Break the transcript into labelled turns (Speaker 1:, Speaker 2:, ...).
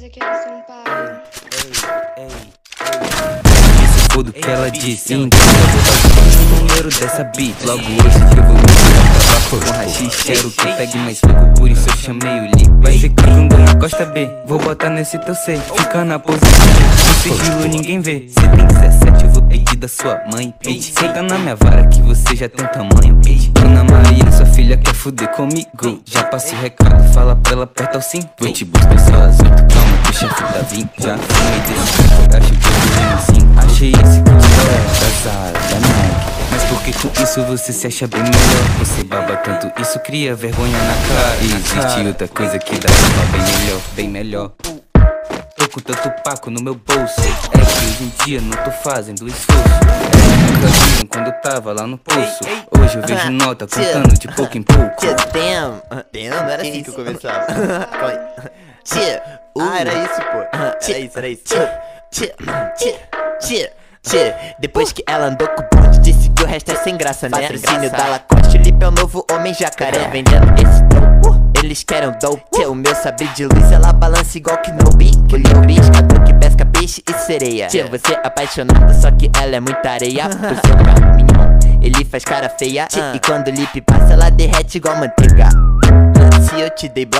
Speaker 1: coisa aqui é de São Paulo.
Speaker 2: Isso foi do que ela disse. Então eu vou dar o número dessa beat. Logo hoje que eu vou me acabar com rachis. Quero que pegue mais pouco, por isso eu chamei o Li. Vai ficar com dor na costa B. Vou botar nesse teu C. Fica na posição, no sigilo ninguém vê. Cê tem 17, eu vou pedir da sua mãe. Pede, senta na minha vara que você já tem tamanho. Pede, Dona Maria, sua filha quer fuder comigo. Já passa o recado, fala pra ela apertar o cinto. Vou te buscar só às 8, calma que o chefe tá vindo. Já fumei desse tempo, acho que eu tô assim. Achei esse kit da Zara, da Nike. Mas por que com isso você se acha bem melhor? Você baba tanto, isso cria vergonha na cara. E existe outra coisa que dá pra bem melhor, bem melhor. Tô com tanto paco no meu bolso. É que hoje em dia não tô fazendo esforço. Nunca viram quando eu tava lá no poço. Hoje eu vejo nota contando de pouco em pouco.
Speaker 3: Damn, não era assim que eu começava. Era isso, pô. Era isso. Depois que ela andou com o bonde, disse que o resto é sem graça, né? Patrocínio da Lacoste, Lipe é o novo homem jacaré. Vendendo esse dope, eles querem um dope. O meu sabre de luz, ela balança igual que Kenobi. Kenobi, pescador que pesca peixe e sereia. Você é apaixonado, só que ela é muita areia. O seu caminhão, ele faz cara feia. E quando o Lipe passa, ela derrete igual manteiga. Se eu te dei bloco